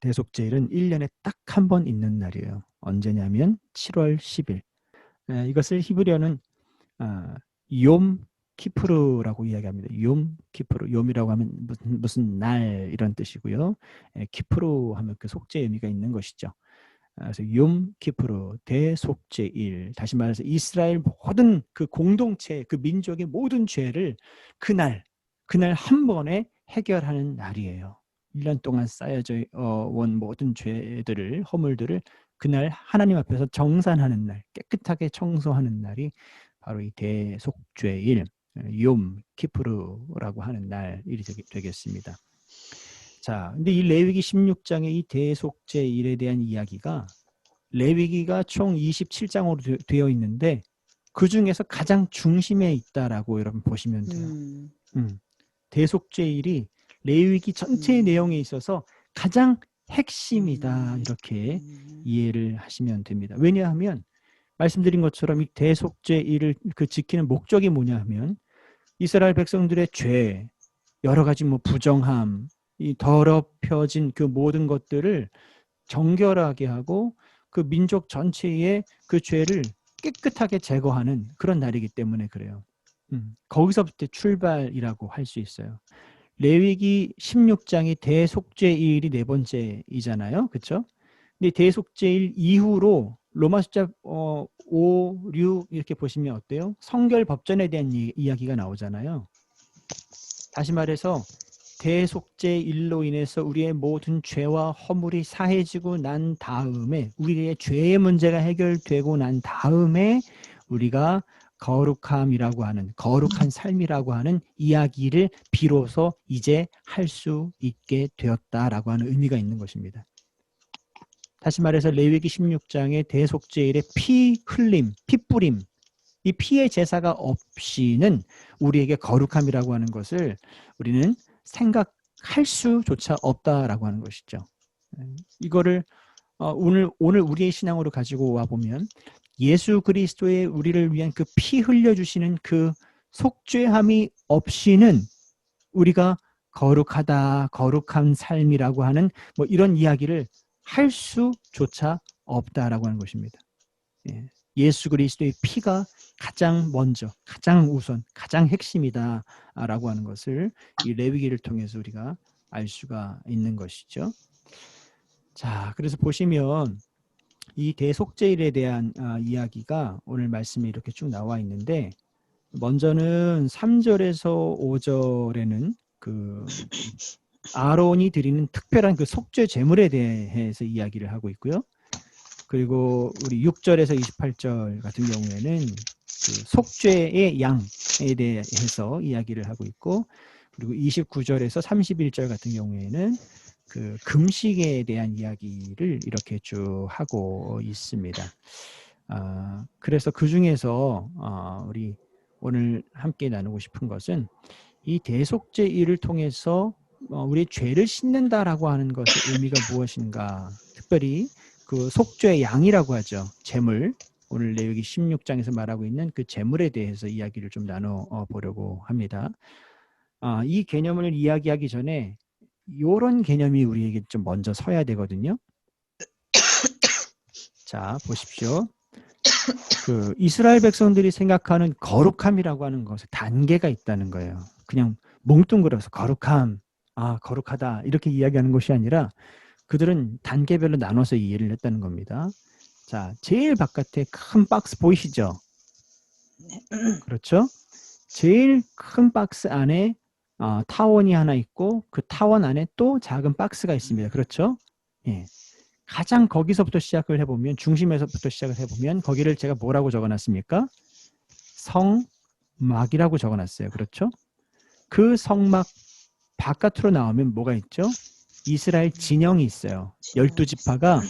대속제일은 1년에 딱 한 번 있는 날이에요. 언제냐면 7월 10일. 이것을 히브리어는 욤 키프르라고 이야기합니다. 욤 키프르. 욤이라고 하면 무슨 날 이런 뜻이고요. 키프르 하면 그 속죄 의미가 있는 것이죠. 그래서 욤 키프르 대속죄일. 다시 말해서 이스라엘 모든 그 공동체, 그 민족의 모든 죄를 그날 한 번에 해결하는 날이에요. 1년 동안 쌓여져 온 모든 죄들을, 허물들을 그날 하나님 앞에서 정산하는 날, 깨끗하게 청소하는 날이 바로 이 대속죄일, 욤 키프르라고 하는 날이 되겠습니다. 자, 근데 이 레위기 16장의 이 대속죄일에 대한 이야기가 레위기가 총 27장으로 되어 있는데 그 중에서 가장 중심에 있다라고 여러분 보시면 돼요. 대속죄일이 레위기 전체의 내용에 있어서 가장 핵심이다, 이렇게 이해를 하시면 됩니다. 왜냐하면 말씀드린 것처럼 이 대속죄일을 그 지키는 목적이 뭐냐 하면 이스라엘 백성들의 죄, 여러 가지 뭐 부정함, 이 더럽혀진 그 모든 것들을 정결하게 하고 그 민족 전체의 그 죄를 깨끗하게 제거하는 그런 날이기 때문에 그래요. 거기서부터 출발이라고 할 수 있어요. 레위기 16장이 대속죄일이 네 번째이잖아요. 그렇죠? 근데 대속죄일 이후로 로마 숫자 5, 6 이렇게 보시면 어때요? 성결법전에 대한 이야기가 나오잖아요. 다시 말해서 대속죄일로 인해서 우리의 모든 죄와 허물이 사해지고 난 다음에, 우리의 죄의 문제가 해결되고 난 다음에 우리가 거룩함이라고 하는, 거룩한 삶이라고 하는 이야기를 비로소 이제 할 수 있게 되었다라고 하는 의미가 있는 것입니다. 다시 말해서 레위기 16장의 대속죄일의 피 흘림, 피 뿌림, 이 피의 제사가 없이는 우리에게 거룩함이라고 하는 것을 우리는 생각할 수조차 없다라고 하는 것이죠. 이거를 오늘 우리의 신앙으로 가지고 와 보면 예수 그리스도의 우리를 위한 그 피 흘려주시는 그 속죄함이 없이는 우리가 거룩하다, 거룩한 삶이라고 하는 뭐 이런 이야기를 할 수조차 없다라고 하는 것입니다. 예수 그리스도의 피가 가장 먼저, 가장 우선, 가장 핵심이다라고 하는 것을 이 레위기를 통해서 우리가 알 수가 있는 것이죠. 자, 그래서 보시면 이 대속죄일에 대한 이야기가 오늘 말씀에 이렇게 쭉 나와 있는데, 먼저는 3절에서 5절에는 그 아론이 드리는 특별한 그 속죄 제물에 대해서 이야기를 하고 있고요. 그리고 우리 6절에서 28절 같은 경우에는 그 속죄의 양에 대해서 이야기를 하고 있고, 그리고 29절에서 31절 같은 경우에는 그 금식에 대한 이야기를 이렇게 쭉 하고 있습니다. 그래서 그 중에서 우리 오늘 함께 나누고 싶은 것은 이 대속죄일을 통해서 우리의 죄를 씻는다라고 하는 것의 의미가 무엇인가, 특별히 그 속죄의 양이라고 하죠. 제물, 오늘 레위기 16장에서 말하고 있는 그 제물에 대해서 이야기를 좀 나눠보려고 합니다. 이 개념을 이야기하기 전에 이런 개념이 우리에게 좀 먼저 서야 되거든요. 자, 보십시오. 그 이스라엘 백성들이 생각하는 거룩함이라고 하는 것에 단계가 있다는 거예요. 그냥 뭉뚱그려서 거룩함, 거룩하다 이렇게 이야기하는 것이 아니라 그들은 단계별로 나눠서 이해를 했다는 겁니다. 자, 제일 바깥에 큰 박스 보이시죠? 그렇죠? 제일 큰 박스 안에 타원이 하나 있고 그 타원 안에 또 작은 박스가 있습니다. 그렇죠? 예. 가장 거기서부터 시작을 해보면, 중심에서부터 시작을 해보면 거기를 제가 뭐라고 적어놨습니까? 성막이라고 적어놨어요. 그렇죠? 그 성막 바깥으로 나오면 뭐가 있죠? 이스라엘 진영이 있어요. 12지파가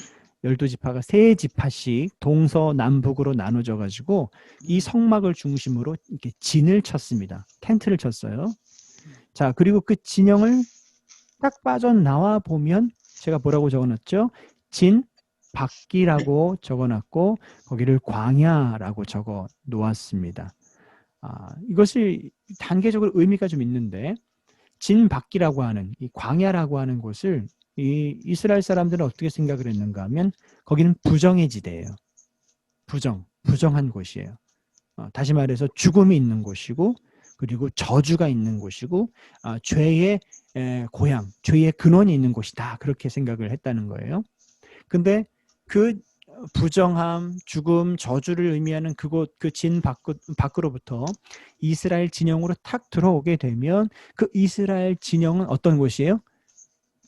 세 지파씩 동서남북으로 나눠져 가지고 이 성막을 중심으로 이렇게 진을 쳤습니다. 텐트를 쳤어요. 자, 그리고 그 진영을 딱 빠져나와 보면 제가 뭐라고 적어놨죠? 진 밖이라고 적어놨고 거기를 광야라고 적어 놓았습니다. 이것이 단계적으로 의미가 좀 있는데, 진 밖이라고 하는 이 광야라고 하는 곳을 이 이스라엘 사람들은 어떻게 생각을 했는가 하면 거기는 부정의 지대예요. 부정한 곳이에요. 다시 말해서 죽음이 있는 곳이고 그리고 저주가 있는 곳이고 죄의 고향, 죄의 근원이 있는 곳이다. 그렇게 생각을 했다는 거예요. 근데 그 부정함, 죽음, 저주를 의미하는 그곳, 그 진 밖으로부터 이스라엘 진영으로 탁 들어오게 되면 그 이스라엘 진영은 어떤 곳이에요?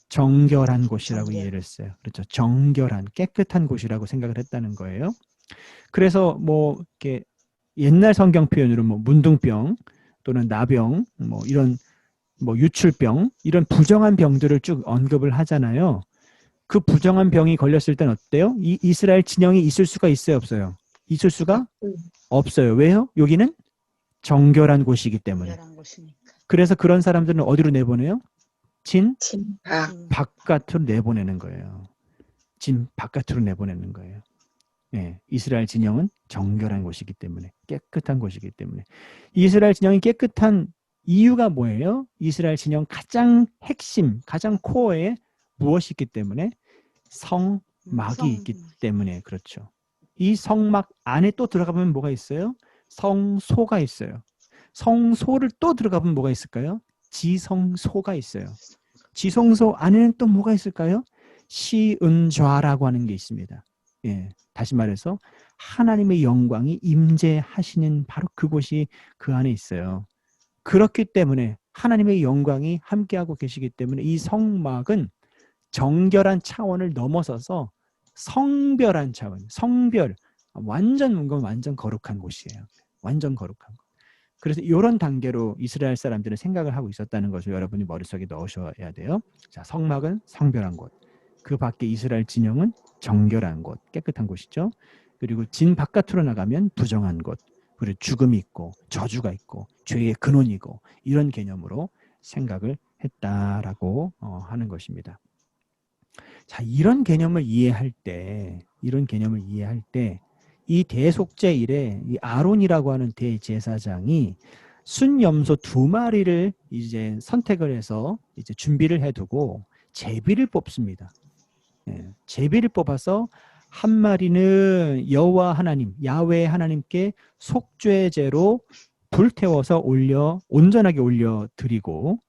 정결한 곳이라고 이해를 했어요. 그렇죠. 정결한, 깨끗한 곳이라고 생각을 했다는 거예요. 그래서 뭐 이렇게 옛날 성경 표현으로 뭐 문둥병 또는 나병, 뭐 이런 뭐 유출병 이런 부정한 병들을 쭉 언급을 하잖아요. 그 부정한 병이 걸렸을 땐 어때요? 이 이스라엘 진영이 있을 수가 있어요, 없어요? 있을 수가 없어요. 왜요? 여기는 정결한 곳이기 때문에. 그래서 그런 사람들은 어디로 내보내요? 진 바깥으로 내보내는 거예요. 진 바깥으로 내보내는 거예요. 예, 이스라엘 진영은 정결한 곳이기 때문에, 깨끗한 곳이기 때문에. 이스라엘 진영이 깨끗한 이유가 뭐예요? 이스라엘 진영 가장 핵심, 가장 코어에 무엇이 있기 때문에? 성막이 있기 때문에. 그렇죠. 이 성막 안에 또 들어가보면 뭐가 있어요? 성소가 있어요. 성소를 또 들어가보면 뭐가 있을까요? 지성소가 있어요. 지성소 안에는 또 뭐가 있을까요? 시은좌라고 하는 게 있습니다. 예, 다시 말해서 하나님의 영광이 임재하시는 바로 그곳이 그 안에 있어요. 그렇기 때문에 하나님의 영광이 함께하고 계시기 때문에 이 성막은 정결한 차원을 넘어서서 성별한 차원, 성별, 완전 거룩한 곳이에요. 완전 거룩한 곳. 그래서 이런 단계로 이스라엘 사람들은 생각을 하고 있었다는 것을 여러분이 머릿속에 넣으셔야 돼요. 자, 성막은 성별한 곳. 그 밖에 이스라엘 진영은 정결한 곳, 깨끗한 곳이죠. 그리고 진 바깥으로 나가면 부정한 곳, 그리고 죽음이 있고 저주가 있고 죄의 근원이고 이런 개념으로 생각을 했다라고 하는 것입니다. 자, 이런 개념을 이해할 때 이 대속죄 일에 이 아론이라고 하는 대제사장이 순염소 2마리를 이제 선택을 해서 이제 준비를 해두고 제비를 뽑습니다. 예, 제비를 뽑아서 한 마리는 여호와 하나님, 야훼 하나님께 속죄제로 불태워서 온전하게 올려 드리고,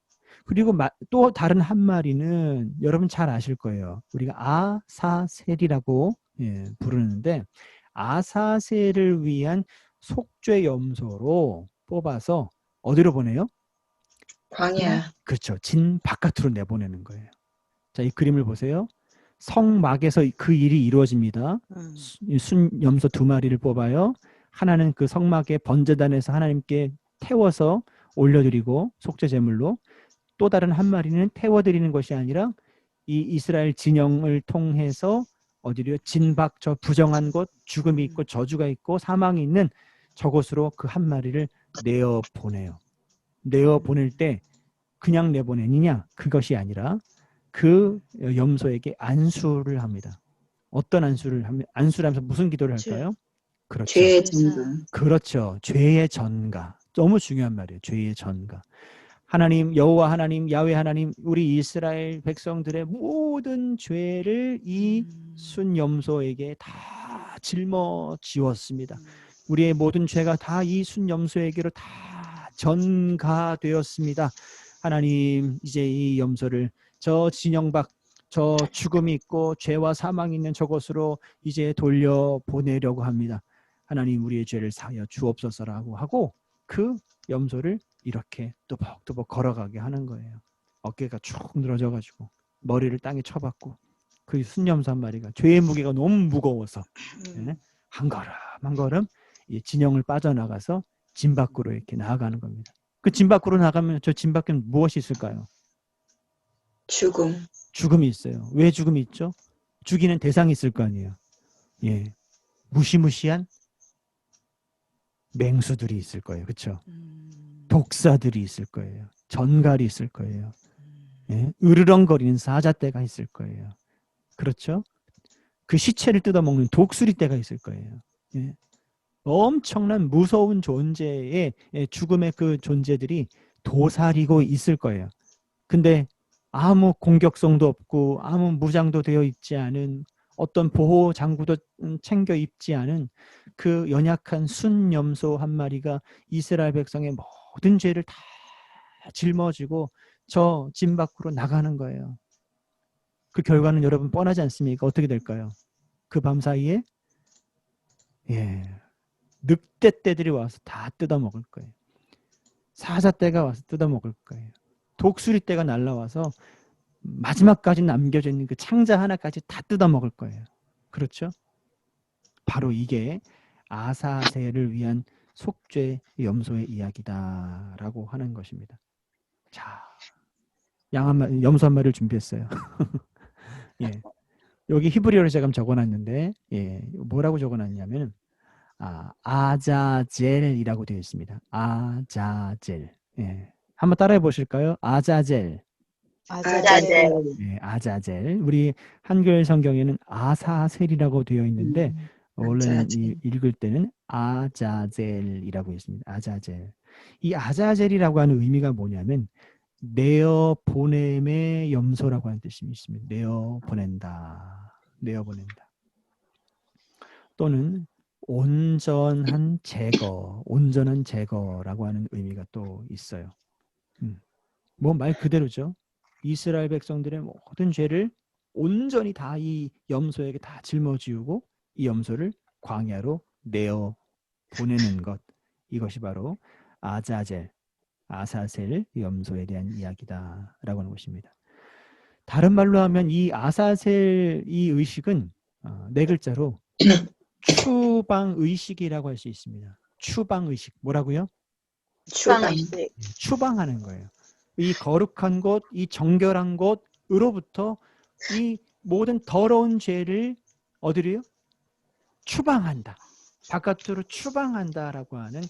그리고 또 다른 한 마리는 여러분 잘 아실 거예요. 우리가 아사셀이라고 부르는데 아사셀을 위한 속죄 염소로 뽑아서 어디로 보내요? 광야. 그렇죠. 진 바깥으로 내보내는 거예요. 자, 이 그림을 보세요. 성막에서 그 일이 이루어집니다. 순 염소 2마리를 뽑아요. 하나는 그 성막의 번제단에서 하나님께 태워서 올려드리고 속죄 제물로, 또 다른 한 마리는 태워드리는 것이 아니라 이 이스라엘 진영을 통해서 어디로요? 진박, 저 부정한 곳, 죽음이 있고 저주가 있고 사망이 있는 저곳으로 그 한 마리를 내어 보내요. 내어 보낼 때 그냥 내보내느냐? 그것이 아니라 그 염소에게 안수를 합니다. 어떤 안수를 하면, 안수를 하면서 무슨 기도를 할까요? 그렇죠. 죄의 전가. 그렇죠. 죄의 전가. 너무 중요한 말이에요. 죄의 전가. 하나님, 여호와 하나님, 야훼 하나님, 우리 이스라엘 백성들의 모든 죄를 이 순염소에게 다 짊어지웠습니다. 우리의 모든 죄가 다 이 순염소에게로 다 전가되었습니다. 하나님, 이제 이 염소를 저 진영 밖, 저 죽음이 있고 죄와 사망이 있는 저곳으로 이제 돌려보내려고 합니다. 하나님, 우리의 죄를 사하여 주옵소서라고 하고 그 염소를 이렇게 또박또박 걸어가게 하는 거예요. 어깨가 쭉 늘어져가지고 머리를 땅에 쳐박고 그 순염소 한 마리가 죄의 무게가 너무 무거워서 한 걸음 한 걸음 진영을 빠져나가서 진 밖으로 이렇게 나아가는 겁니다. 그 진 밖으로 나가면 저 진 밖에는 무엇이 있을까요? 죽음. 죽음이 있어요. 왜 죽음이 있죠? 죽이는 대상이 있을 거 아니에요. 예, 무시무시한 맹수들이 있을 거예요. 그렇죠? 독사들이 있을 거예요. 전갈이 있을 거예요. 예? 으르렁거리는 사자떼가 있을 거예요. 그렇죠? 그 시체를 뜯어먹는 독수리 떼가 있을 거예요. 예? 엄청난 무서운 존재의 죽음의 그 존재들이 도사리고 있을 거예요. 근데 아무 공격성도 없고 아무 무장도 되어 있지 않은 어떤 보호 장구도 챙겨 입지 않은 그 연약한 순염소 한 마리가 이스라엘 백성의 모든 죄를 다 짊어지고 저 진 밖으로 나가는 거예요. 그 결과는 여러분 뻔하지 않습니까? 어떻게 될까요? 그 밤 사이에 늑대떼들이 와서 다 뜯어먹을 거예요. 사자떼가 와서 뜯어먹을 거예요. 독수리떼가 날라와서 마지막까지 남겨져 있는 그 창자 하나까지 다 뜯어먹을 거예요. 그렇죠? 바로 이게 아사셀을 위한 속죄 염소의 이야기다라고 하는 것입니다. 자, 염소 한 마리를 준비했어요. 예, 여기 히브리어로 제가 적어놨는데 뭐라고 적어놨냐면 아자젤이라고 되어 있습니다. 아자젤. 한번 따라해 보실까요? 아자젤. 아자젤. 아자젤. 우리 한글 성경에는 아사셀이라고 되어 있는데 원래는 아자젤. 읽을 때는 아자젤이라고 있습니다. 아자젤. 이 아자젤이라고 하는 의미가 뭐냐면 내어 보냄의 염소라고 하는 뜻이 있습니다. 내어 보낸다. 내어 보낸다. 또는 온전한 제거, 온전한 제거라고 하는 의미가 또 있어요. 뭐 말 그대로죠. 이스라엘 백성들의 모든 죄를 온전히 다 이 염소에게 다 짊어지우고 이 염소를 광야로 내어 보내는 것. 이것이 바로 아자젤, 아사셀 염소에 대한 이야기다라고 하는 것입니다. 다른 말로 하면 이 아사셀 이 의식은 네 글자로 추방의식이라고 할 수 있습니다. 추방의식. 뭐라고요? 추방의식. 추방하는 거예요. 이 거룩한 곳, 이 정결한 곳으로부터 이 모든 더러운 죄를 어디로요? 추방한다. 바깥으로 추방한다라고 하는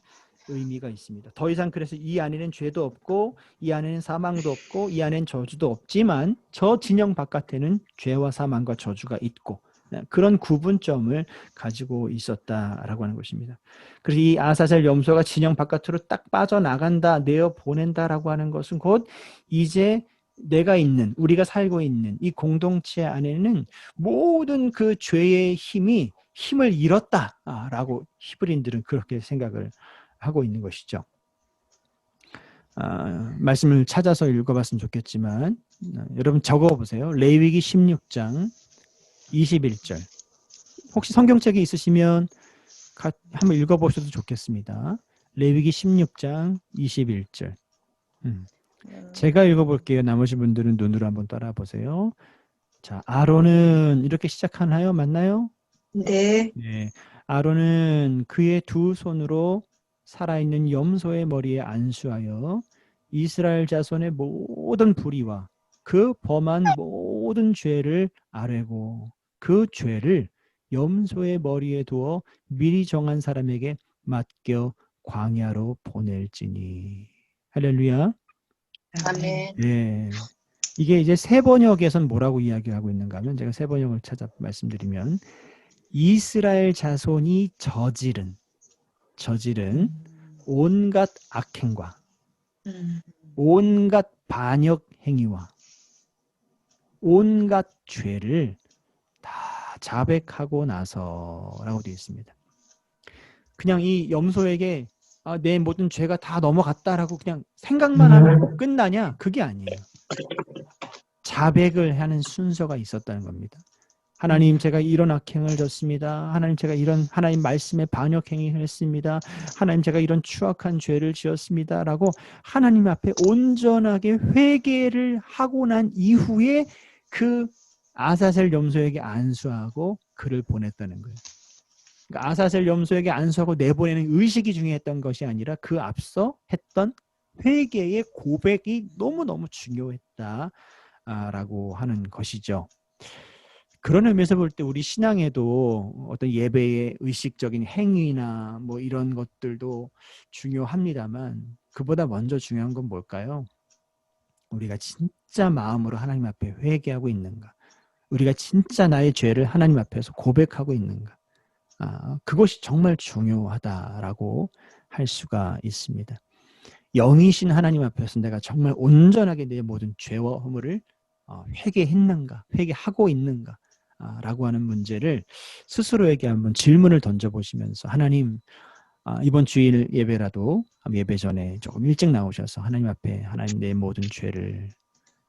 의미가 있습니다. 더 이상 그래서 이 안에는 죄도 없고 이 안에는 사망도 없고 이 안에는 저주도 없지만 저 진영 바깥에는 죄와 사망과 저주가 있고 그런 구분점을 가지고 있었다라고 하는 것입니다. 그래서 이 아사셀 염소가 진영 바깥으로 딱 빠져나간다, 내어 보낸다라고 하는 것은 곧 이제 내가 있는, 우리가 살고 있는 이 공동체 안에는 모든 그 죄의 힘을 잃었다라고 히브리인들은 그렇게 생각을 하고 있는 것이죠. 말씀을 찾아서 읽어봤으면 좋겠지만 여러분 적어보세요. 레위기 16장 21절. 혹시 성경책이 있으시면 한번 읽어보셔도 좋겠습니다. 레위기 16장 21절. 제가 읽어볼게요. 나머지 분들은 눈으로 한번 따라보세요. 자, 아론은 이렇게 시작하나요? 맞나요? 네. 네. 아론은 그의 두 손으로 살아있는 염소의 머리에 안수하여 이스라엘 자손의 모든 불의와 그 범한 모든 죄를 아뢰고 그 죄를 염소의 머리에 두어 미리 정한 사람에게 맡겨 광야로 보낼지니. 할렐루야. 아멘. 네. 이게 이제 새 번역에선 뭐라고 이야기하고 있는가 하면 제가 새 번역을 찾아 말씀드리면 이스라엘 자손이 저지른 온갖 악행과 온갖 반역 행위와 온갖 죄를 다 자백하고 나서라고 되어 있습니다. 그냥 이 염소에게 내 모든 죄가 다 넘어갔다라고 그냥 생각만 하면 끝나냐? 그게 아니에요. 자백을 하는 순서가 있었다는 겁니다. 하나님, 제가 이런 악행을 졌습니다. 하나님, 제가 이런 하나님 말씀에 반역 행위를 했습니다. 하나님, 제가 이런 추악한 죄를 지었습니다. 라고 하나님 앞에 온전하게 회개를 하고 난 이후에 그 아사셀 염소에게 안수하고 그를 보냈다는 거예요. 그러니까 아사셀 염소에게 안수하고 내보내는 의식이 중요했던 것이 아니라 그 앞서 했던 회개의 고백이 너무너무 중요했다라고 하는 것이죠. 그런 의미에서 볼 때 우리 신앙에도 어떤 예배의 의식적인 행위나 뭐 이런 것들도 중요합니다만 그보다 먼저 중요한 건 뭘까요? 우리가 진짜 마음으로 하나님 앞에 회개하고 있는가? 우리가 진짜 나의 죄를 하나님 앞에서 고백하고 있는가? 그것이 정말 중요하다라고 할 수가 있습니다. 영이신 하나님 앞에서 내가 정말 온전하게 내 모든 죄와 허물을 회개했는가, 회개하고 있는가 라고 하는 문제를 스스로에게 한번 질문을 던져보시면서 하나님, 이번 주일 예배라도 예배 전에 조금 일찍 나오셔서 하나님 앞에 하나님 내 모든 죄를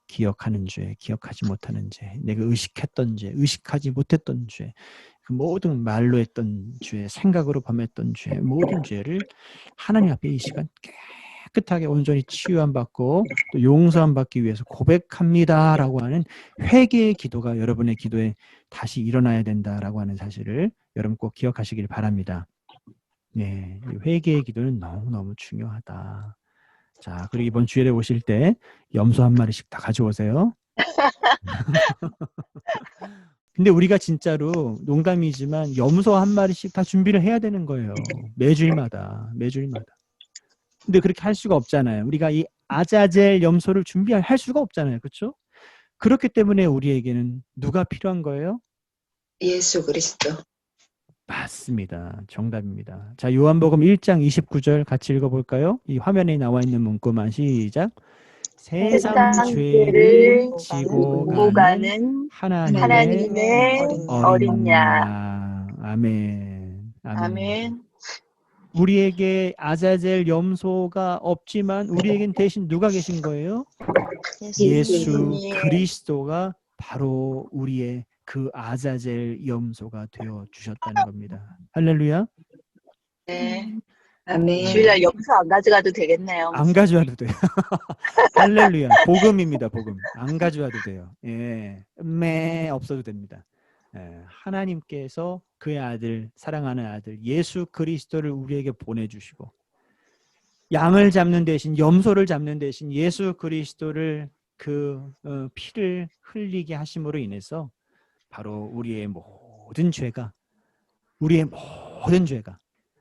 기억하는 죄, 기억하지 못하는 죄, 내가 의식했던 죄, 의식하지 못했던 죄, 그 모든 말로 했던 죄, 생각으로 범했던 죄, 모든 죄를 하나님 앞에 이 시간 깨끗하게 온전히 치유함 받고 또 용서함 받기 위해서 고백합니다라고 하는 회개의 기도가 여러분의 기도에 다시 일어나야 된다라고 하는 사실을 여러분 꼭 기억하시길 바랍니다. 네, 회개의 기도는 너무너무 중요하다. 자, 그리고 이번 주일에 오실 때 염소 한 마리씩 다 가져오세요. 근데 우리가 진짜로 농담이지만 염소 한 마리씩 다 준비를 해야 되는 거예요. 매주일마다. 근데 그렇게 할 수가 없잖아요. 우리가 이 아자젤 염소를 준비할 수가 없잖아요. 그렇죠? 그렇기 때문에 우리에게는 누가 필요한 거예요? 예수 그리스도. 맞습니다. 정답입니다. 자, 요한복음 1장 29절 같이 읽어볼까요? 이 화면에 나와 있는 문구만 시작. 세상 죄를 지고 가는 하나님의 어린 양. 아멘. 아멘. 우리에게 아자젤 염소가 없지만 우리에겐 대신 누가 계신 거예요? 예수 그리스도가 바로 우리의 그 아자젤 염소가 되어 주셨다는 겁니다. 할렐루야. 네. 아멘. 주일날 염소 안 가져가도 되겠네요. 안 가져와도 돼요. 할렐루야. 복음입니다. 복음. 안 가져와도 돼요. 예. 없어도 됩니다. 예. 하나님께서 그의 아들, 사랑하는 아들 예수 그리스도를 우리에게 보내주시고 양을 잡는 대신, 염소를 잡는 대신 예수 그리스도를 그 피를 흘리게 하심으로 인해서 바로 우리의 모든 죄가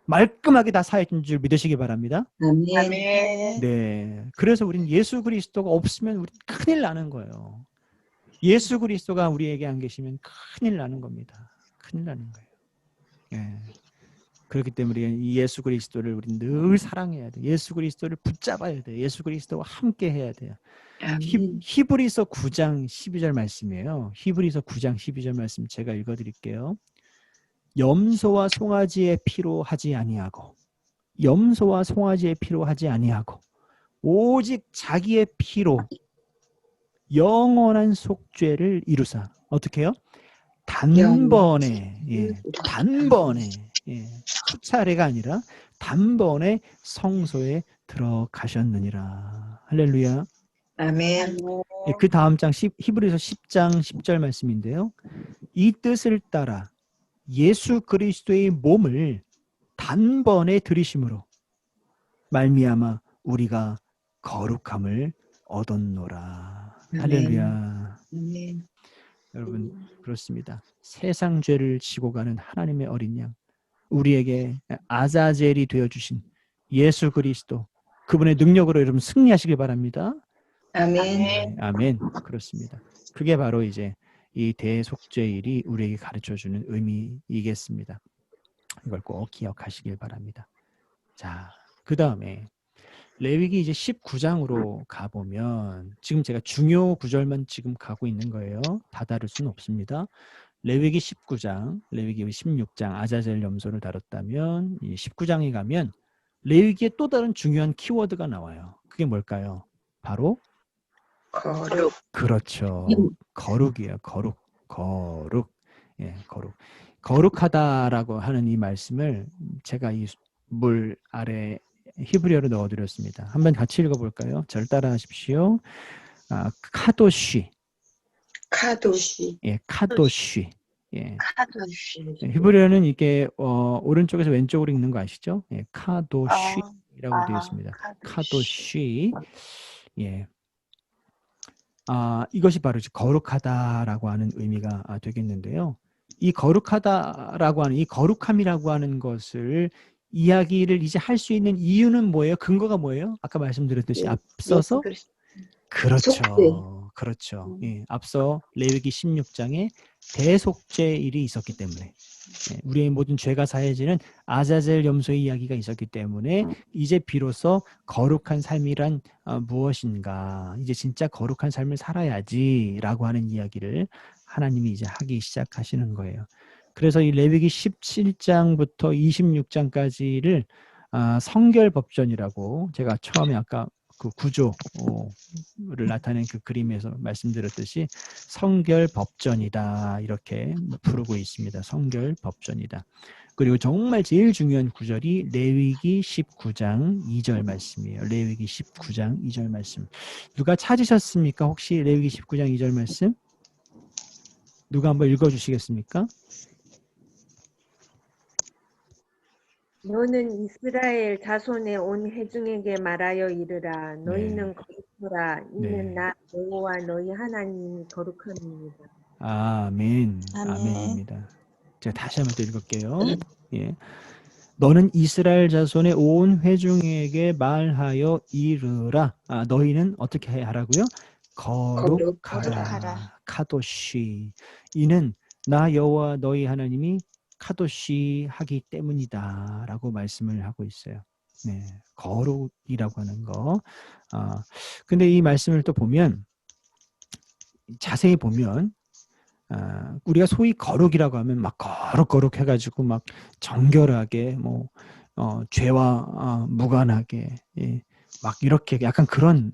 말끔하게 다 사해진 줄 믿으시기 바랍니다. 아멘. 네, 그래서 우리는 예수 그리스도가 없으면 우리 큰일 나는 거예요. 예수 그리스도가 우리에게 안 계시면 큰일 나는 겁니다. 큰일 나는 거예요. 네. 그렇기 때문에 이 예수 그리스도를 우리 늘 사랑해야 돼. 예수 그리스도를 붙잡아야 돼. 예수 그리스도와 함께 해야 돼요. 히브리서 9장 12절 말씀이에요. 히브리서 9장 12절 말씀 제가 읽어드릴게요. 염소와 송아지의 피로 하지 아니하고 오직 자기의 피로 영원한 속죄를 이루사. 어떻게 해요? 단번에 수차례가 아니라 단번에 성소에 들어가셨느니라. 할렐루야. 아멘. 그 다음 장 히브리서 10장 10절 말씀인데요. 이 뜻을 따라 예수 그리스도의 몸을 단번에 들이심으로 말미암아 우리가 거룩함을 얻었노라. 할렐루야. 아멘. 여러분 그렇습니다. 세상 죄를 지고 가는 하나님의 어린 양, 우리에게 아자젤이 되어주신 예수 그리스도, 그분의 능력으로 여러분 승리하시길 바랍니다. 아멘. 아멘. 그렇습니다. 그게 바로 이제 이 대속죄일이 우리에게 가르쳐주는 의미이겠습니다. 이걸 꼭 기억하시길 바랍니다. 자, 그 다음에 레위기 이제 19장으로 가보면 지금 제가 중요 구절만 지금 가고 있는 거예요. 다 다룰 수는 없습니다. 레위기 19장, 레위기 16장 아자젤 염소를 다뤘다면 이 19장에 가면 레위기의 또 다른 중요한 키워드가 나와요. 그게 뭘까요? 바로 거룩. 그렇죠. 거룩이에요. 거룩. 예, 거룩. 거룩하다라고 하는 이 말씀을 제가 이 물 아래 히브리어로 넣어드렸습니다. 한번 같이 읽어볼까요? 절 따라하십시오. 카도쉬. 예, 카도쉬. 예. 히브리어는 이게 오른쪽에서 왼쪽으로 읽는 거 아시죠? 예, 카도쉬라고 되어 있습니다. 카도쉬. 예. 이것이 바로 거룩하다라고 하는 의미가 되겠는데요. 이 거룩하다라고 하는 이 거룩함이라고 하는 것을 이야기를 이제 할 수 있는 이유는 뭐예요? 근거가 뭐예요? 아까 말씀드렸듯이 앞서서 그렇죠. 그렇죠. 예, 앞서 레위기 16장에 대속죄일이 있었기 때문에 예, 우리의 모든 죄가 사해지는 아자젤 염소의 이야기가 있었기 때문에 이제 비로소 거룩한 삶이란 무엇인가, 이제 진짜 거룩한 삶을 살아야지라고 하는 이야기를 하나님이 이제 하기 시작하시는 거예요. 그래서 이 레위기 17장부터 26장까지를 성결법전이라고, 제가 처음에 아까 그 구조를 나타낸 그 그림에서 말씀드렸듯이 성결법전이다 이렇게 부르고 있습니다. 성결법전이다. 그리고 정말 제일 중요한 구절이 레위기 19장 2절 말씀이에요. 레위기 19장 2절 말씀. 누가 찾으셨습니까? 혹시 레위기 19장 2절 말씀? 누가 한번 읽어주시겠습니까? 너는 이스라엘 자손의 온 회중에게 말하여 이르라. 너희는 거룩하라. 이는 네. 나 여호와 너희 하나님이 거룩함이니라. 아멘. 아멘. 아멘입니다. 제가 다시 한번 또 읽을게요. 예. 너는 이스라엘 자손의 온 회중에게 말하여 이르라. 너희는 어떻게 해야 하라고요? 거룩하라. 거룩하라. 카도시. 이는 나 여호와 너희 하나님이 카도시 하기 때문이다 라고 말씀을 하고 있어요. 네, 거룩이라고 하는 거. 근데 이 말씀을 또 보면, 자세히 보면, 우리가 소위 거룩이라고 하면 막 거룩 해가지고 막 정결하게 뭐 죄와 무관하게, 예, 막 이렇게 약간 그런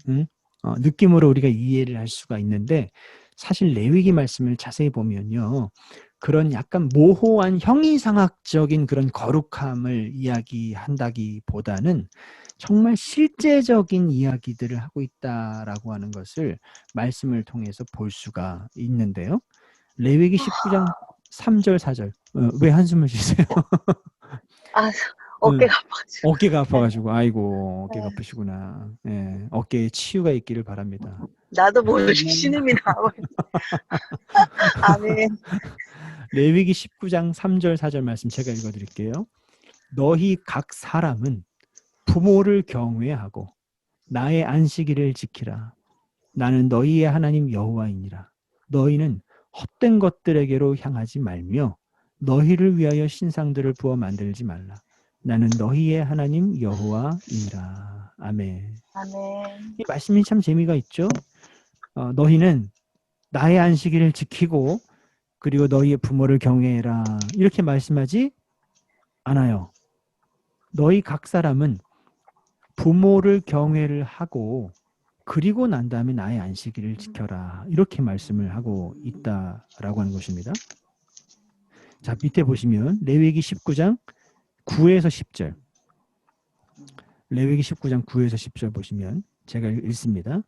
느낌으로 우리가 이해를 할 수가 있는데, 사실 레위기 말씀을 자세히 보면요, 그런 약간 모호한 형이상학적인 그런 거룩함을 이야기한다기보다는 정말 실제적인 이야기들을 하고 있다라고 하는 것을 말씀을 통해서 볼 수가 있는데요. 레위기 19장 3절 4절. 왜 한숨을 쉬세요? 어깨가 아파가지고. 어깨가 아파가지고. 아이고, 어깨가 아프시구나. 예, 어깨에 치유가 있기를 바랍니다. 나도 모르게 신음이 나와. 아멘. 레위기 19장 3절 4절 말씀 제가 읽어드릴게요. 너희 각 사람은 부모를 경외하고 나의 안식일을 지키라. 나는 너희의 하나님 여호와이니라. 너희는 헛된 것들에게로 향하지 말며 너희를 위하여 신상들을 부어 만들지 말라. 나는 너희의 하나님 여호와이니라. 아멘. 아멘. 이 말씀이 참 재미가 있죠. 너희는 나의 안식일을 지키고 그리고 너희의 부모를 경외해라 이렇게 말씀하지 않아요. 너희 각 사람은 부모를 경외를 하고 그리고 난 다음에 나의 안식일을 지켜라 이렇게 말씀을 하고 있다라고 하는 것입니다. 자, 밑에 보시면 레위기 19장 9에서 10절, 레위기 19장 9에서 10절 보시면 제가 읽습니다.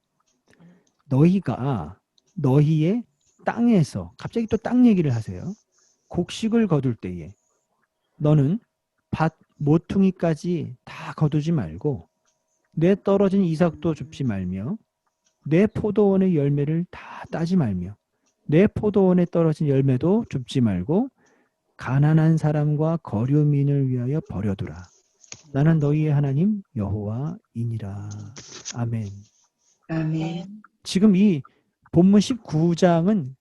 너희가 너희의 땅에서, 갑자기 또 땅 얘기를 하세요. 곡식을 거둘 때에 너는 밭 모퉁이까지 다 거두지 말고 내 떨어진 이삭도 줍지 말며 내 포도원의 열매를 다 따지 말며 내 포도원에 떨어진 열매도 줍지 말고 가난한 사람과 거류민을 위하여 버려두라. 나는 너희의 하나님 여호와이니라. 아멘. 아멘. 지금 이 본문 19장은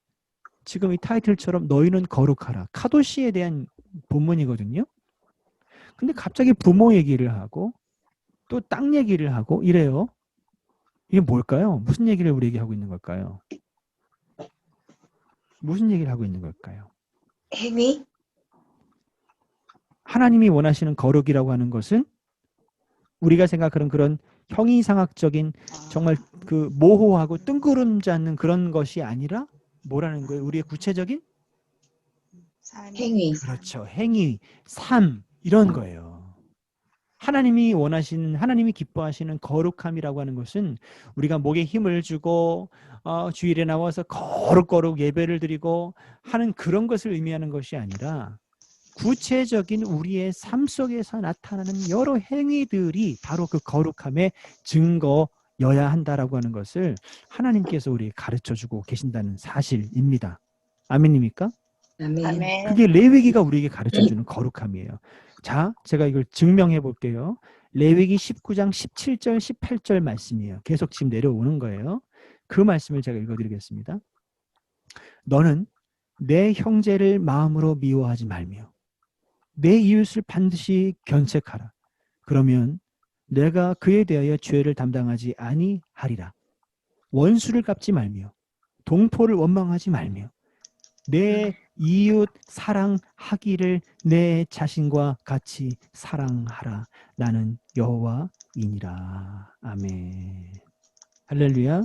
지금 이 타이틀처럼 너희는 거룩하라, 카도시에 대한 본문이거든요. 근데 갑자기 부모 얘기를 하고 또 땅 얘기를 하고 이래요. 이게 뭘까요? 무슨 얘기를 우리에게 하고 있는 걸까요? 무슨 얘기를 하고 있는 걸까요? 행위? 하나님이 원하시는 거룩이라고 하는 것은 우리가 생각하는 그런 형이상학적인 정말 그 모호하고 뜬구름지 않는 그런 것이 아니라 뭐라는 거예요? 우리의 구체적인? 행위. 그렇죠. 행위, 삶 이런 거예요. 하나님이 원하시는, 하나님이 기뻐하시는 거룩함이라고 하는 것은 우리가 목에 힘을 주고 주일에 나와서 거룩 예배를 드리고 하는 그런 것을 의미하는 것이 아니라 구체적인 우리의 삶 속에서 나타나는 여러 행위들이 바로 그 거룩함의 증거여야 한다라고 하는 것을 하나님께서 우리에게 가르쳐주고 계신다는 사실입니다. 아멘입니까? 아멘. 아멘. 그게 레위기가 우리에게 가르쳐주는 거룩함이에요. 자, 제가 이걸 증명해 볼게요. 레위기 19장 17절 18절 말씀이에요. 계속 지금 내려오는 거예요. 그 말씀을 제가 읽어드리겠습니다. 너는 내 형제를 마음으로 미워하지 말며 내 이웃을 반드시 견책하라. 그러면 내가 그에 대하여 죄를 담당하지 아니하리라. 원수를 갚지 말며 동포를 원망하지 말며 내 이웃 사랑하기를 내 자신과 같이 사랑하라. 나는 여호와이니라. 아멘. 할렐루야.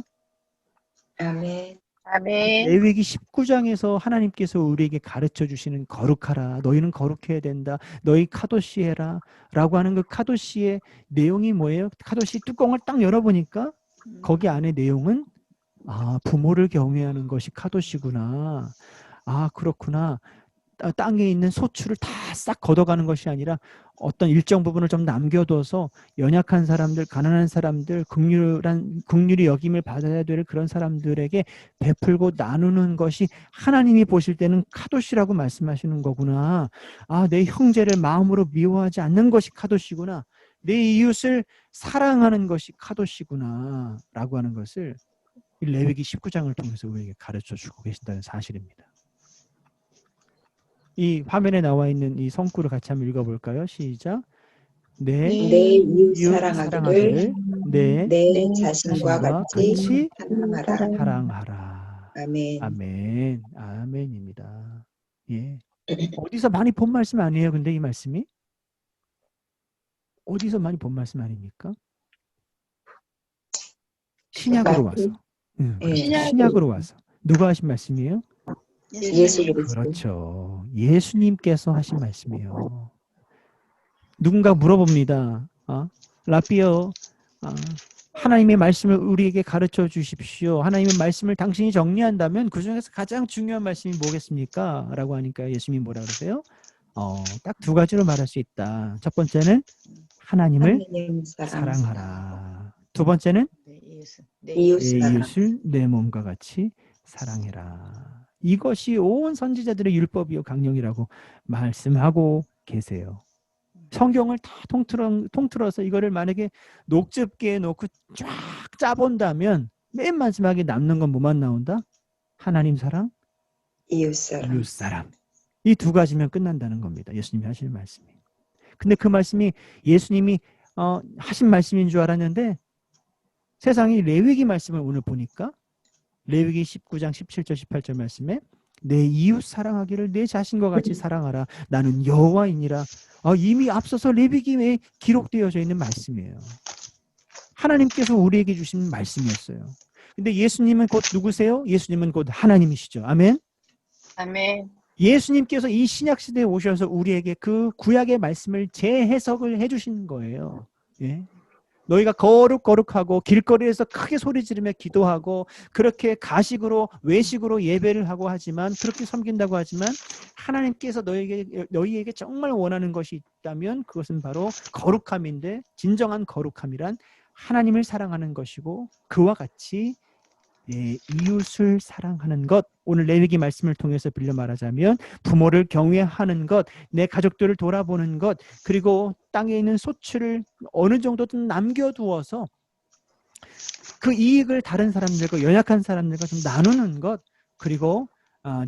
아멘. 아멘. 레위기 19장에서 하나님께서 우리에게 가르쳐 주시는 거룩하라. 너희는 거룩해야 된다. 너희 카도시 해라. 라고 하는 그 카도시의 내용이 뭐예요? 카도시 뚜껑을 딱 열어보니까 거기 안에 내용은 부모를 경외하는 것이 카도시구나. 그렇구나. 땅에 있는 소출을 다 싹 걷어가는 것이 아니라 어떤 일정 부분을 좀 남겨둬서 연약한 사람들, 가난한 사람들, 긍휼히 여김을 받아야 될 그런 사람들에게 베풀고 나누는 것이 하나님이 보실 때는 카도시라고 말씀하시는 거구나. 내 형제를 마음으로 미워하지 않는 것이 카도시구나. 내 이웃을 사랑하는 것이 카도시구나. 라고 하는 것을 이 레위기 19장을 통해서 우리에게 가르쳐 주고 계신다는 사실입니다. 이 화면에 나와 있는 이 성구를 같이 한번 읽어볼까요? 시작. 내 내 이웃 이웃 사랑하기를 내 내 자신과 자신과 같이 같이 사랑하라. 사랑하라. 아멘. 아멘. 아멘입니다. 예. 어디서 많이 본 말씀 아니에요? 근데 이 말씀이 어디서 많이 본 말씀 아닙니까? 신약으로 와서. 예. 신약으로 와서. 누가 하신 말씀이에요? 예수 그리스도. 그렇죠. 예수님께서 하신 말씀이에요. 누군가 물어봅니다. 라비어, 하나님의 말씀을 우리에게 가르쳐 주십시오. 하나님의 말씀을 당신이 정리한다면 그 중에서 가장 중요한 말씀이 뭐겠습니까? 라고 하니까 예수님이 뭐라 그러세요? 딱 두 가지로 말할 수 있다. 첫 번째는 하나님을 하나님 사랑하라. 두 번째는 내 이웃 사랑. 이웃을 내 몸과 같이 사랑해라. 이것이 온 선지자들의 율법이요 강령이라고 말씀하고 계세요. 성경을 다 통틀어서 이거를 만약에 녹즙기에 놓고 쫙 짜본다면 맨 마지막에 남는 건 뭐만 나온다? 하나님 사랑, 이웃 사랑. 이웃 사랑. 이 두 가지면 끝난다는 겁니다. 예수님이 하시는 말씀이. 근데 그 말씀이 예수님이 하신 말씀인 줄 알았는데 세상이 레위기 말씀을 오늘 보니까 레위기 19장 17절 18절 말씀에 내 이웃 사랑하기를 내 자신과 같이 사랑하라. 나는 여호와이니라. 이미 앞서서 레위기에 기록되어져 있는 말씀이에요. 하나님께서 우리에게 주신 말씀이었어요. 근데 예수님은 곧 누구세요? 예수님은 곧 하나님이시죠. 아멘. 아멘. 예수님께서 이 신약 시대에 오셔서 우리에게 그 구약의 말씀을 재해석을 해주시는 거예요. 예. 너희가 거룩하고 길거리에서 크게 소리 지르며 기도하고 그렇게 가식으로 외식으로 예배를 하고 하지만 그렇게 섬긴다고 하지만 하나님께서 너희에게 정말 원하는 것이 있다면 그것은 바로 거룩함인데 진정한 거룩함이란 하나님을 사랑하는 것이고 그와 같이 이웃을 사랑하는 것. 오늘 레위기 말씀을 통해서 빌려 말하자면 부모를 경외하는 것, 내 가족들을 돌아보는 것, 그리고 땅에 있는 소출을 어느 정도든 남겨두어서 그 이익을 다른 사람들과 연약한 사람들과 좀 나누는 것, 그리고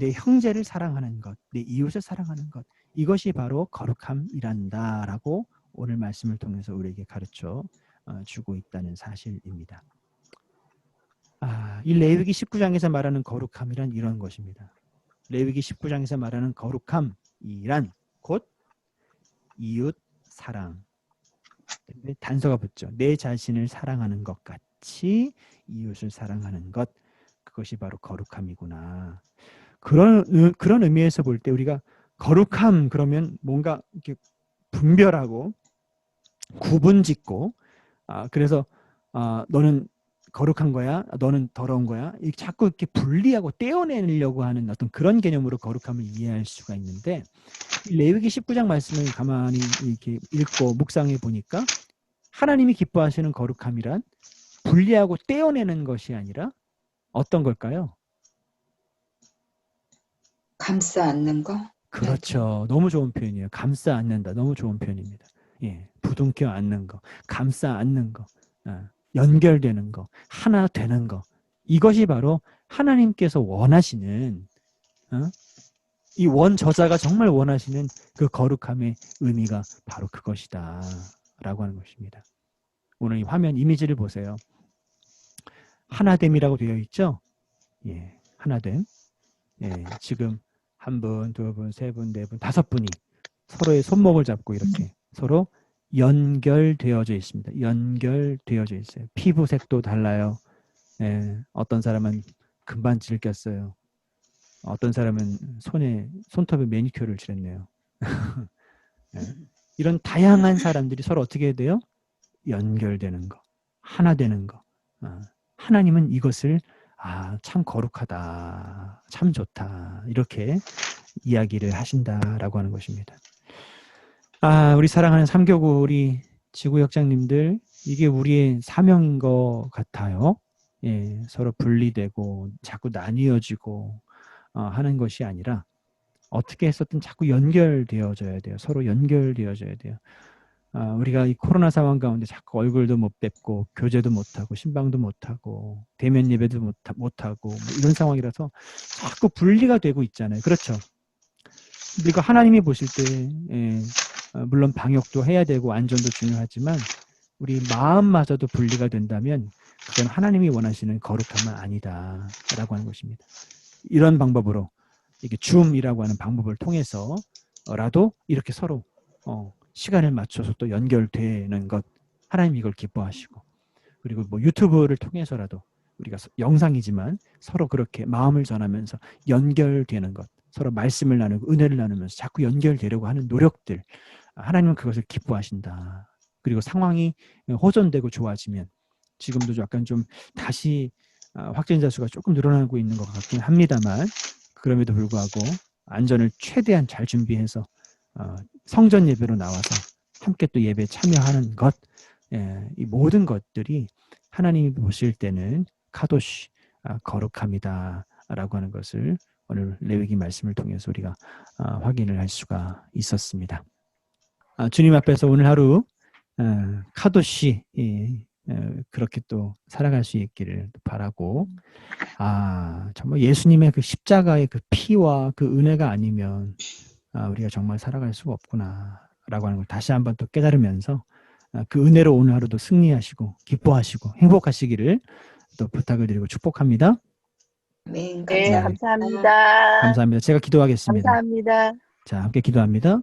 내 형제를 사랑하는 것, 내 이웃을 사랑하는 것, 이것이 바로 거룩함이란다라고 오늘 말씀을 통해서 우리에게 가르쳐 주고 있다는 사실입니다. 이 레위기 19장에서 말하는 거룩함이란 이런 것입니다. 레위기 19장에서 말하는 거룩함이란 곧 이웃 사랑. 단서가 붙죠. 내 자신을 사랑하는 것 같이 이웃을 사랑하는 것. 그것이 바로 거룩함이구나. 그런 의미에서 볼 때 우리가 거룩함 그러면 뭔가 이렇게 분별하고 구분짓고 그래서 너는 거룩한 거야, 너는 더러운 거야. 자꾸 이렇게 분리하고 떼어내려고 하는 어떤 그런 개념으로 거룩함을 이해할 수가 있는데 레위기 19장 말씀을 가만히 이렇게 읽고 묵상해 보니까 하나님이 기뻐하시는 거룩함이란 분리하고 떼어내는 것이 아니라 어떤 걸까요? 감싸 안는 거? 그렇죠. 너무 좋은 표현이에요. 감싸 안는다. 너무 좋은 표현입니다. 예, 부둥켜 안는 거, 감싸 안는 거. 연결되는 거, 하나 되는 거. 이것이 바로 하나님께서 원하시는 이 원저자가 정말 원하시는 그 거룩함의 의미가 바로 그것이다 라고 하는 것입니다. 오늘 이 화면 이미지를 보세요. 하나됨이라고 되어 있죠? 예, 하나됨. 예, 지금 한 분, 두 분, 세 분, 네 분, 다섯 분이 서로의 손목을 잡고 이렇게 서로 연결되어져 있습니다. 연결되어져 있어요. 피부색도 달라요. 예, 어떤 사람은 금반지를 꼈어요. 어떤 사람은 손톱에 매니큐어를 칠했네요. 예, 이런 다양한 사람들이 서로 어떻게 해야 돼요? 연결되는 거, 하나 되는 거. 하나님은 이것을 참 거룩하다, 참 좋다 이렇게 이야기를 하신다라고 하는 것입니다. 우리 사랑하는 삼교구 우리 지구역장님들, 이게 우리의 사명인 것 같아요. 예, 서로 분리되고 자꾸 나뉘어지고 하는 것이 아니라 어떻게 해서든 자꾸 연결되어져야 돼요. 서로 연결되어져야 돼요. 우리가 이 코로나 상황 가운데 자꾸 얼굴도 못 뵙고 교제도 못하고 신방도 못하고 대면 예배도 못하고 뭐 이런 상황이라서 자꾸 분리가 되고 있잖아요. 그렇죠? 우리가 하나님이 보실 때 물론 방역도 해야 되고 안전도 중요하지만 우리 마음마저도 분리가 된다면 그건 하나님이 원하시는 거룩함은 아니다라고 하는 것입니다. 이런 방법으로 이게 줌이라고 하는 방법을 통해서라도 이렇게 서로 시간을 맞춰서 또 연결되는 것, 하나님 이걸 기뻐하시고, 그리고 뭐 유튜브를 통해서라도 우리가 영상이지만 서로 그렇게 마음을 전하면서 연결되는 것, 서로 말씀을 나누고 은혜를 나누면서 자꾸 연결되려고 하는 노력들, 하나님은 그것을 기뻐하신다. 그리고 상황이 호전되고 좋아지면 지금도 약간 좀 다시 확진자 수가 조금 늘어나고 있는 것 같긴 합니다만 그럼에도 불구하고 안전을 최대한 잘 준비해서 성전 예배로 나와서 함께 또 예배에 참여하는 것, 이 모든 것들이 하나님이 보실 때는 카도시, 거룩함이다 라고 하는 것을 오늘 레위기 말씀을 통해서 우리가 확인을 할 수가 있었습니다. 주님 앞에서 오늘 하루 카도시 그렇게 또 살아갈 수 있기를 바라고, 정말 예수님의 그 십자가의 그 피와 그 은혜가 아니면 우리가 정말 살아갈 수가 없구나 라고 하는 걸 다시 한번 또 깨달으면서 그 은혜로 오늘 하루도 승리하시고 기뻐하시고 행복하시기를 또 부탁을 드리고 축복합니다. 네, 네, 감사합니다. 감사합니다. 감사합니다. 제가 기도하겠습니다. 감사합니다. 자, 함께 기도합니다.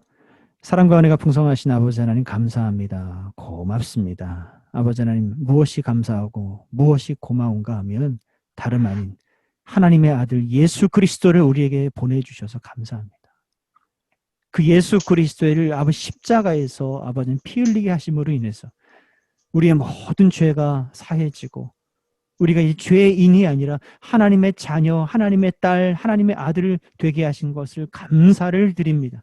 사랑과 은혜가 풍성하신 아버지 하나님 감사합니다. 고맙습니다. 아버지 하나님, 무엇이 감사하고 무엇이 고마운가 하면 다름 아닌 하나님의 아들 예수 그리스도를 우리에게 보내주셔서 감사합니다. 그 예수 그리스도를 아버지 십자가에서 아버지는 피 흘리게 하심으로 인해서 우리의 모든 죄가 사해지고 우리가 이 죄인이 아니라 하나님의 자녀, 하나님의 딸, 하나님의 아들을 되게 하신 것을 감사를 드립니다.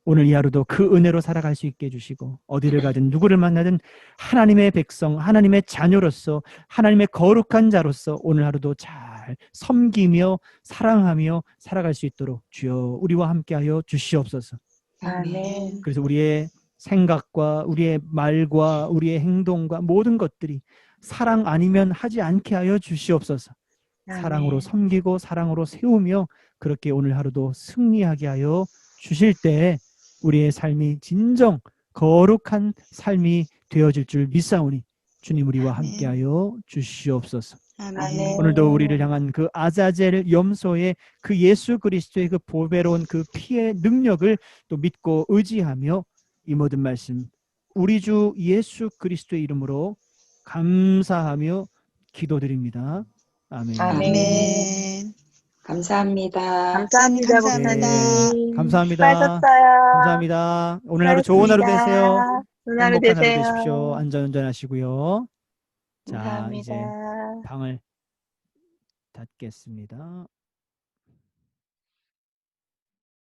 오늘 이 하루도 그 은혜로 살아갈 수 있게 해주시고 어디를 가든 누구를 만나든 하나님의 백성, 하나님의 자녀로서 하나님의 거룩한 자로서 오늘 하루도 잘 섬기며 사랑하며 살아갈 수 있도록 주여 우리와 함께하여 주시옵소서. 아멘. 그래서 우리의 생각과 우리의 말과 우리의 행동과 모든 것들이 사랑 아니면 하지 않게 하여 주시옵소서. 사랑으로 섬기고 사랑으로 세우며 그렇게 오늘 하루도 승리하게 하여 주실 때 우리의 삶이 진정 거룩한 삶이 되어질 줄 믿사오니 주님 우리와 함께하여 주시옵소서. 아멘. 오늘도 우리를 향한 그 아자젤 염소의 그 예수 그리스도의 그 보배로운 그 피의 능력을 또 믿고 의지하며 이 모든 말씀 우리 주 예수 그리스도의 이름으로 감사하며 기도드립니다. 아멘. 아멘. 감사합니다. 감사합니다, 감사합니다. 목사님. 감사합니다. 수고하셨어요. 감사합니다. 오늘 하루 좋은 하루 되세요. 좋은 하루 행복한 하루 되세요. 되십시오. 안전운전하시고요. 자, 감사합니다. 이제 방을 닫겠습니다.